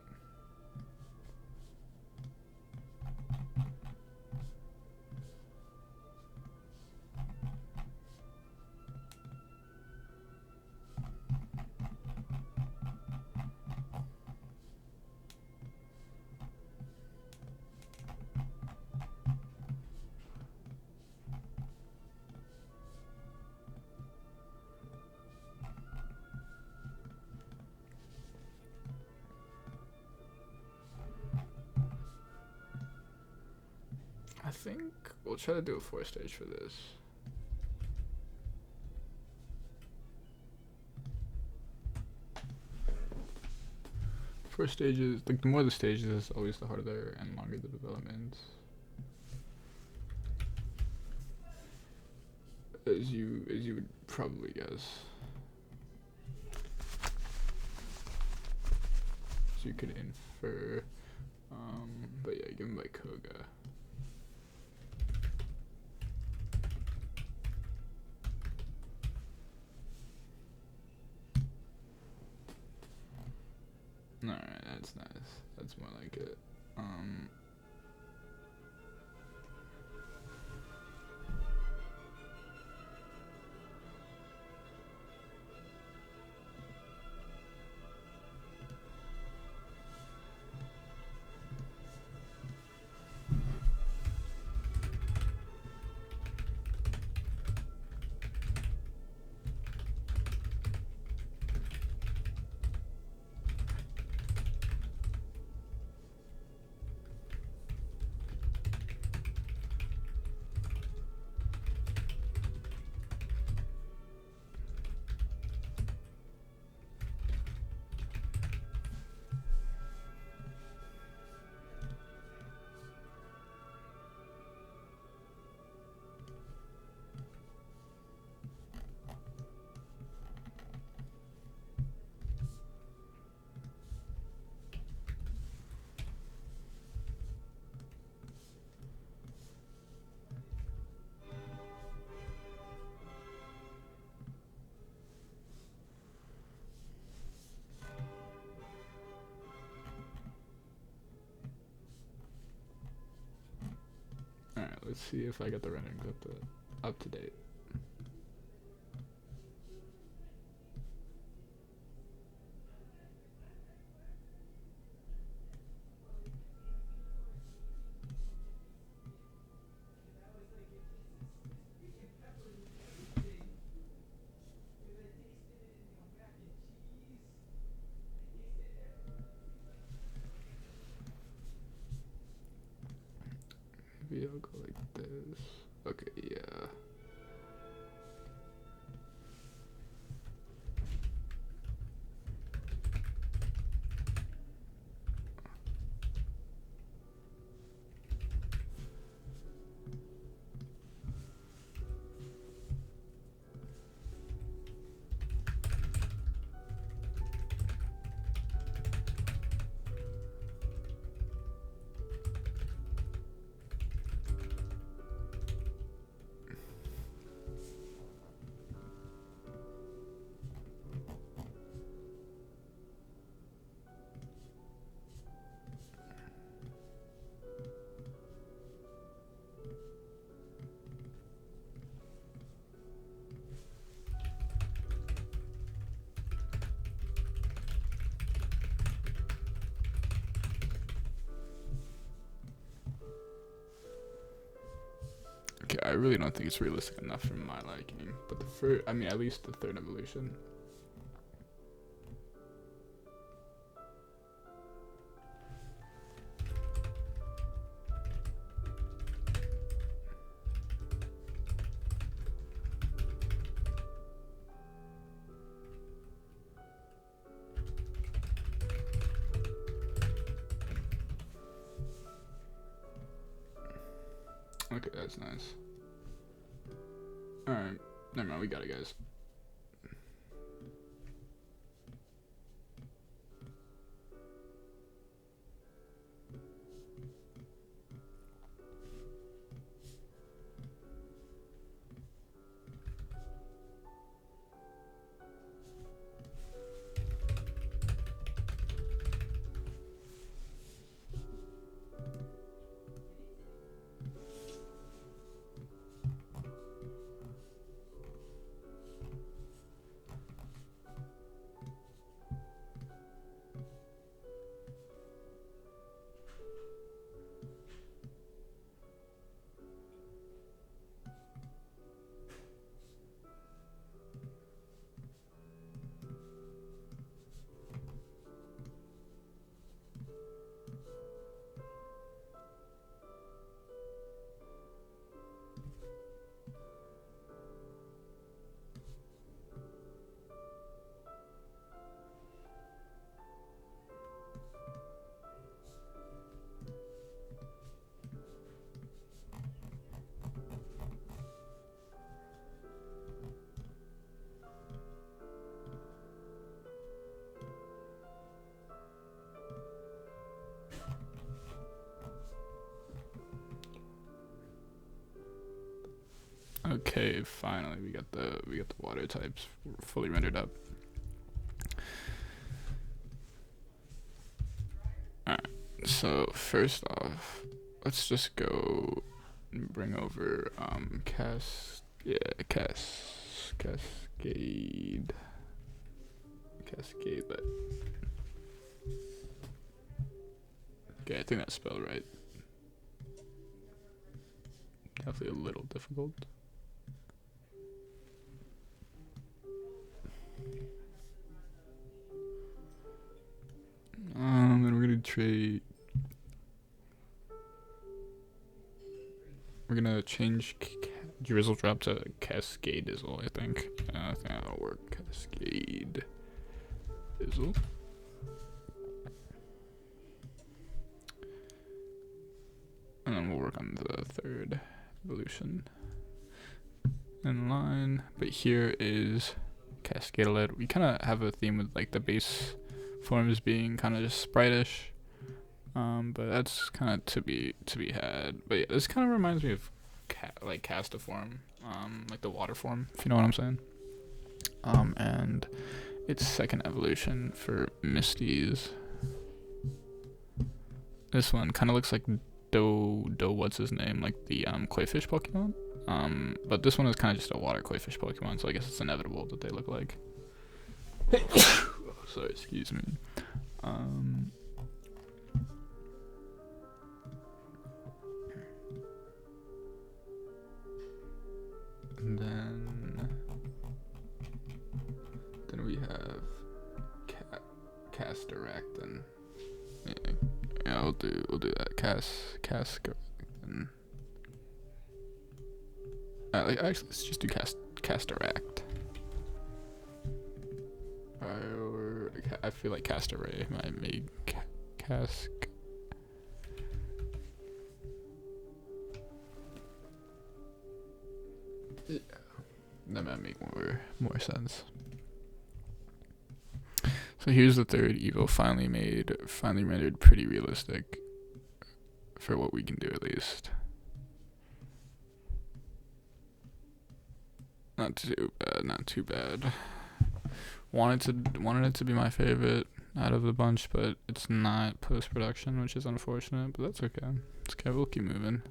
S1: I think we'll try to do a 4-stage for this. First stages, like the more the stages, always the harder and longer the development. As you would probably guess. So you could infer, but yeah, given by Koga. Alright, that's nice. That's more like it. Alright, let's see if I get the renderings up to date. maybe I'll go like this. Okay, yeah. Okay, I really don't think it's realistic enough for my liking. But the first, I mean, at least the third evolution. Okay, that's nice. Alright, never mind, we got it, guys. Okay, finally we got the water types fully rendered up. Alright, so first off, let's just go and bring over Cascade. Cascade, but okay, I think that's spelled right. Definitely a little difficult. And we're gonna trade. We're gonna change Drizzle Drop to Cascade Dizzle, I think. I think that'll work. Cascade Dizzle. And then we'll work on the third evolution in line. But here is Cascadelet. We kind of have a theme with like the base forms being kind of just spritish. But that's kind of to be had. But yeah, this kind of reminds me of like Castiform, like the water form, if you know what I'm saying. And its second evolution for Misty's. This one kind of looks like what's his name, like the koi fish Pokemon. But this one is kind of just a water koi fish Pokemon, so I guess it's inevitable that they look like. Oh, sorry, excuse me. And then we have Cataractin. Yeah, we'll do that. Cascaractin. Actually, let's just do Casteract. Or I feel like Castaray might make Cask. Yeah, that might make more sense. So here's the third Evo, finally rendered pretty realistic for what we can do, at least. Not too bad. Wanted it to be my favorite out of the bunch, but it's not post-production, which is unfortunate, but that's okay. It's okay, we'll keep moving.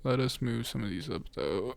S1: Let us move some of these up, though.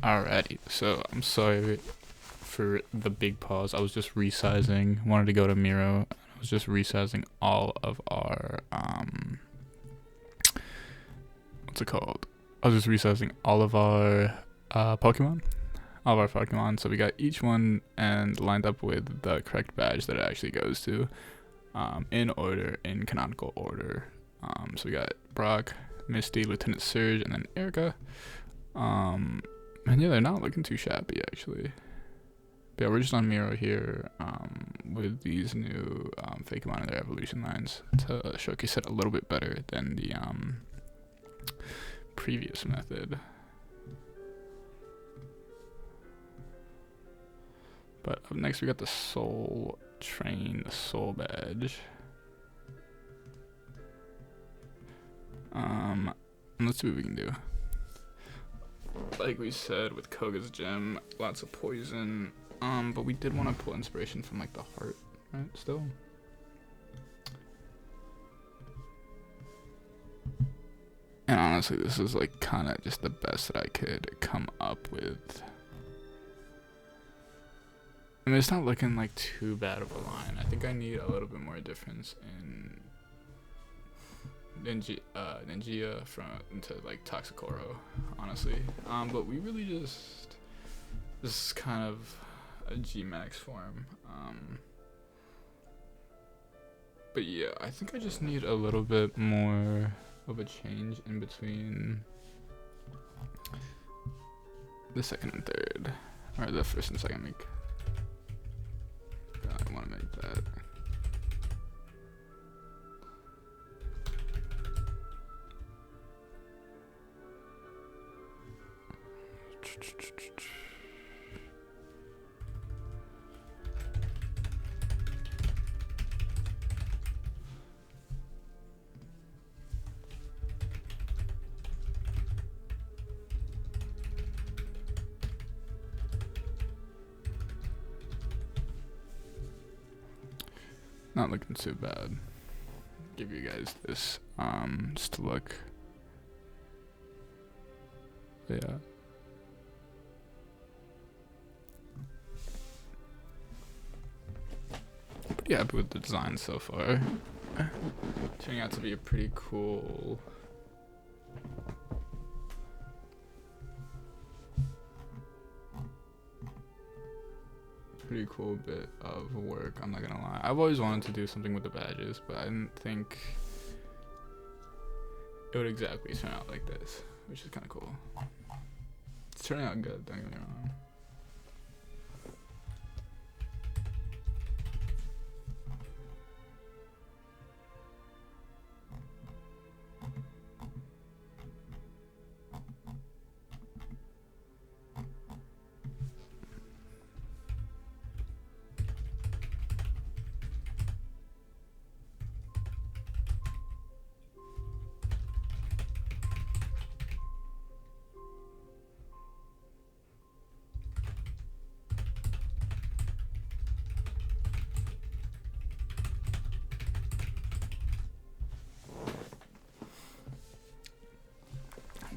S1: Alrighty, so I'm sorry for the big pause, I was just resizing. Wanted to go to Miro. I was just resizing all of our what's it called? I was just resizing all of our Pokemon. All of our Pokemon. So we got each one and lined up with the correct badge that it actually goes to, in order, in canonical order. So we got Brock, Misty, Lieutenant Surge, and then Erica. And yeah, they're not looking too shabby actually. But yeah, we're just on Miro here, with these new Fakemon and their evolution lines to showcase it a little bit better than the previous method. But up next we got the Soul Train, the Soul Badge. Let's see what we can do. Like we said with Koga's Gem, lots of poison. But we did want to pull inspiration from like the heart, right? Still. And honestly, this is like kind of just the best that I could come up with. I mean, it's not looking like too bad of a line. I think I need a little bit more difference in Ninja from into like Toxicoro, honestly. But we really just, this is kind of a G-Max form. But yeah, I think I just need a little bit more of a change in between the second and third, or the first and second make. I want to make that. Not looking too bad. Give you guys this just to look. Yeah. Pretty happy with the design so far. Turning out to be a pretty cool bit of work, I'm not gonna lie. I've always wanted to do something with the badges, but I didn't think it would exactly turn out like this, which is kind of cool. It's turning out good, don't get me wrong.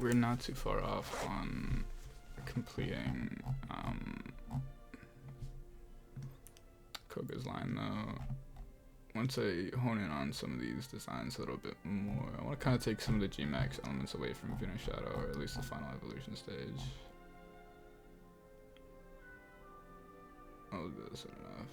S1: We're not too far off on completing Koga's line though. Once I hone in on some of these designs a little bit more, I want to kind of take some of the G-Max elements away from Venus Shadow, or at least the final evolution stage. Oh, this is enough.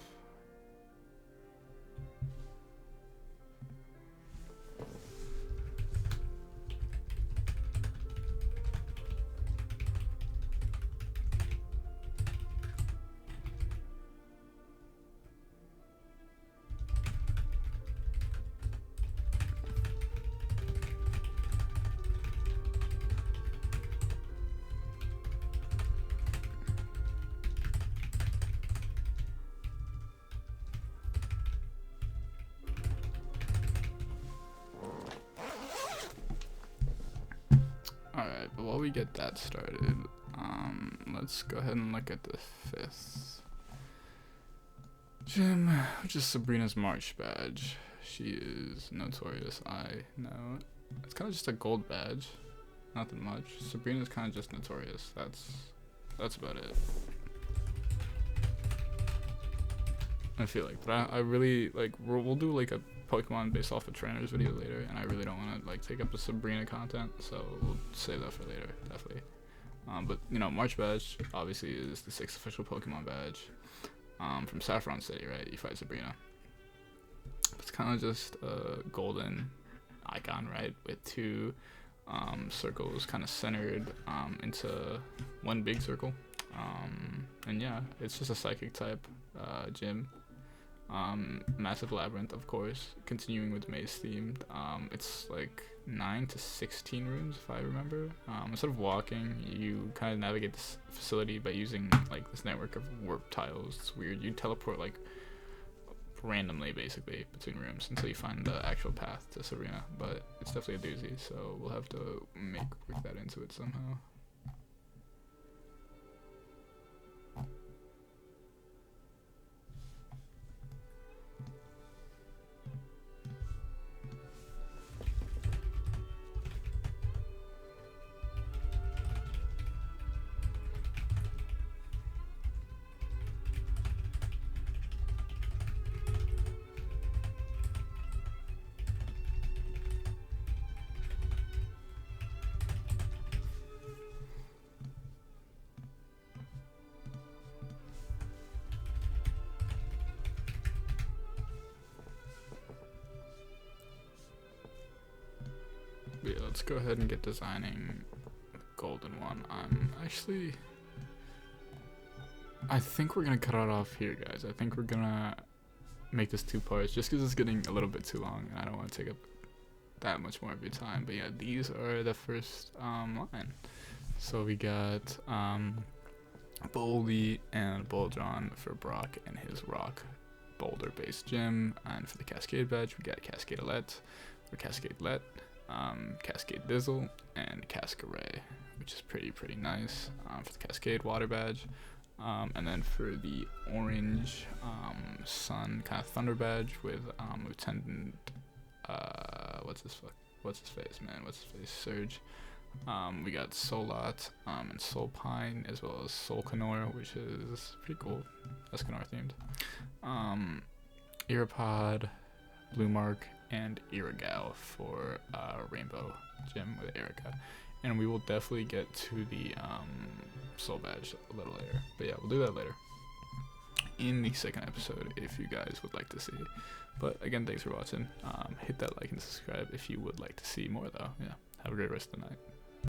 S1: Alright, but while we get that started, let's go ahead and look at the 5th gym, which is Sabrina's March badge. She is notorious, I know. It's kind of just a gold badge, nothing much. Sabrina's kind of just notorious, that's about it. I feel like, but I really like we'll do like a Pokemon based off of trainers video later, and I really don't want to like take up the Sabrina content, so we'll save that for later, definitely. But you know, March badge obviously is the 6th official Pokemon badge from Saffron City, right? You fight Sabrina. It's kind of just a golden icon, right, with two circles kind of centered into one big circle. And yeah, it's just a psychic type gym. Massive labyrinth, of course, continuing with maze themed. It's like 9 to 16 rooms, if I remember. Instead of walking, you kind of navigate this facility by using like this network of warp tiles. It's weird. You teleport like randomly, basically, between rooms until you find the actual path to Sabrina. But it's definitely a doozy, so we'll have to work that into it somehow. Yeah, let's go ahead and get designing the golden one. I think we're gonna cut it off here, guys. I think we're gonna make this 2 parts just because it's getting a little bit too long and I don't want to take up that much more of your time. But yeah, these are the first line. So we got Boldy and Boldron for Brock and his rock boulder based gym, and for the Cascade badge we got Cascadelet or Cascadelet, Cascade Dizzle, and Cascaray, which is pretty nice for the Cascade water badge. And then for the orange sun kind of thunder badge with Lieutenant what's his face, Surge. We got Solat and Soulpine, as well as Solcanor, which is pretty cool. Escanor themed. Irapod, Bluemark, and Irigal for Rainbow Gym with Erica. And we will definitely get to the Soul Badge a little later. But yeah, we'll do that later in the second episode if you guys would like to see. But again, thanks for watching. Hit that like and subscribe if you would like to see more though. Yeah, have a great rest of the night.